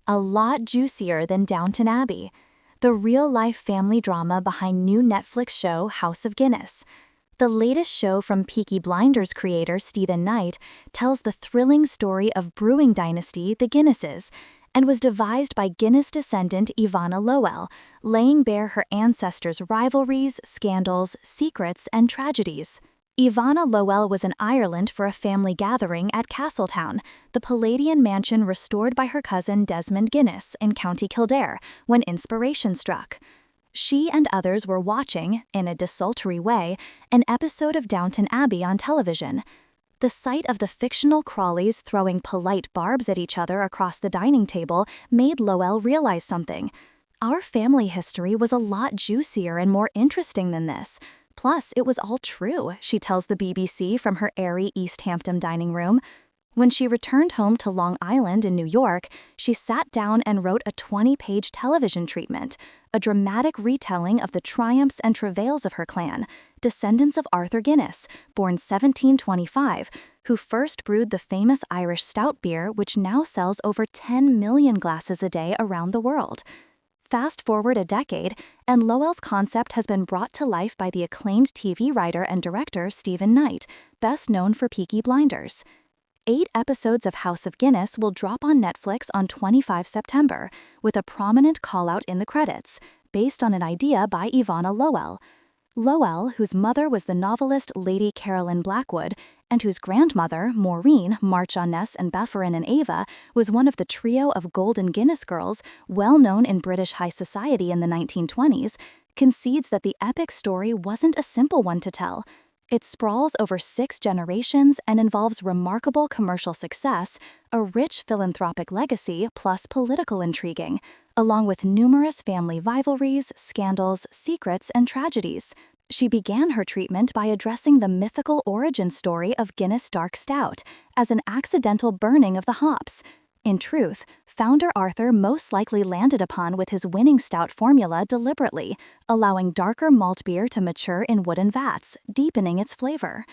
a lot juicier than Downton Abbey, the real-life family drama behind new Netflix show House of Guinness. The latest show from Peaky Blinders creator Stephen Knight tells the thrilling story of brewing dynasty the Guinnesses, and was devised by Guinness descendant Ivana Lowell, laying bare her ancestors' rivalries, scandals, secrets, and tragedies. Ivana Lowell was in Ireland for a family gathering at Castletown, the Palladian mansion restored by her cousin Desmond Guinness in County Kildare, when inspiration struck. She and others were watching, in a desultory way, an episode of Downton Abbey on television. The sight of the fictional Crawleys throwing polite barbs at each other across the dining table made Lowell realize something. Our family history was a lot juicier and more interesting than this. Plus, it was all true, she tells the BBC from her airy East Hampton dining room. When she returned home to Long Island in New York, she sat down and wrote a 20-page television treatment, a dramatic retelling of the triumphs and travails of her clan, descendants of Arthur Guinness, born 1725, who first brewed the famous Irish stout beer which now sells over 10 million glasses a day around the world. Fast forward a decade, and Lowell's concept has been brought to life by the acclaimed TV writer and director Stephen Knight, best known for Peaky Blinders. 8 episodes of House of Guinness will drop on Netflix on 25 September, with a prominent call-out in the credits, based on an idea by Ivana Lowell. Lowell, whose mother was the novelist Lady Caroline Blackwood, and whose grandmother, Maureen, Marchioness and Bethorin and Ava, was one of the trio of Golden Guinness girls, well known in British high society in the 1920s, concedes that the epic story wasn't a simple one to tell. It sprawls over 6 generations and involves remarkable commercial success, a rich philanthropic legacy, plus political intriguing, along with numerous family rivalries, scandals, secrets, and tragedies. She began her treatment by addressing the mythical origin story of Guinness Dark Stout as an accidental burning of the hops. In truth, founder Arthur most likely landed upon with his winning stout formula deliberately, allowing darker malt beer to mature in wooden vats, deepening its flavor.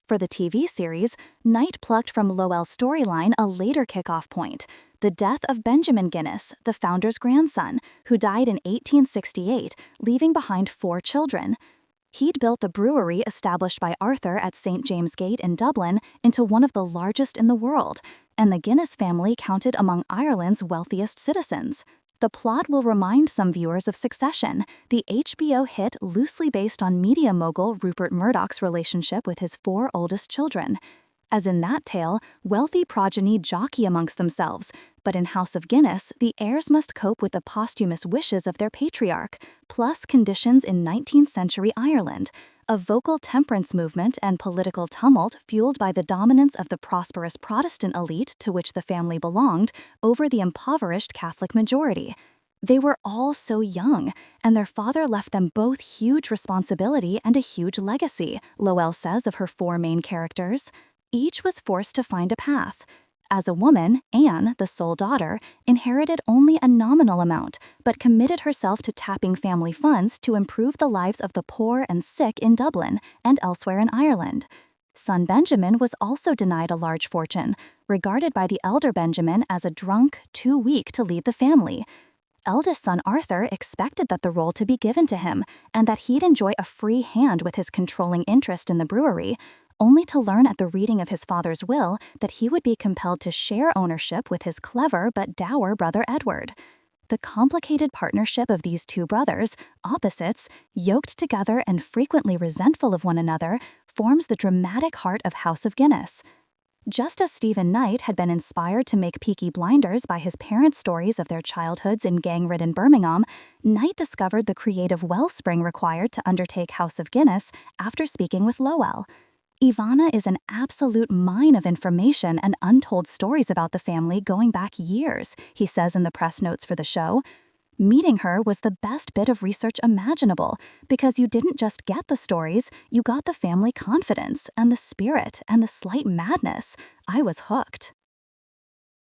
For the TV series, Knight plucked from Lowell's storyline a later kickoff point, the death of Benjamin Guinness, the founder's grandson, who died in 1868, leaving behind 4 children. He'd built the brewery established by Arthur at St. James Gate in Dublin into one of the largest in the world, and the Guinness family counted among Ireland's wealthiest citizens. The plot will remind some viewers of Succession, the HBO hit loosely based on media mogul Rupert Murdoch's relationship with his 4 oldest children. As in that tale, wealthy progeny jockey amongst themselves, but in House of Guinness, the heirs must cope with the posthumous wishes of their patriarch, plus conditions in 19th century Ireland, a vocal temperance movement and political tumult fueled by the dominance of the prosperous Protestant elite to which the family belonged over the impoverished Catholic majority. They were all so young, and their father left them both huge responsibility and a huge legacy, Lowell says of her 4 main characters. Each was forced to find a path. As a woman, Anne, the sole daughter, inherited only a nominal amount, but committed herself to tapping family funds to improve the lives of the poor and sick in Dublin and elsewhere in Ireland. Son Benjamin was also denied a large fortune, regarded by the elder Benjamin as a drunk, too weak to lead the family. Eldest son Arthur expected that the role to be given to him, and that he'd enjoy a free hand with his controlling interest in the brewery, only to learn at the reading of his father's will that he would be compelled to share ownership with his clever but dour brother Edward. The complicated partnership of these 2 brothers, opposites, yoked together and frequently resentful of one another, forms the dramatic heart of House of Guinness. Just as Stephen Knight had been inspired to make Peaky Blinders by his parents' stories of their childhoods in gang-ridden Birmingham, Knight discovered the creative wellspring required to undertake House of Guinness after speaking with Lowell. Ivana is an absolute mine of information and untold stories about the family going back years, he says in the press notes for the show. Meeting her was the best bit of research imaginable, because you didn't just get the stories, you got the family confidence and the spirit and the slight madness. I was hooked.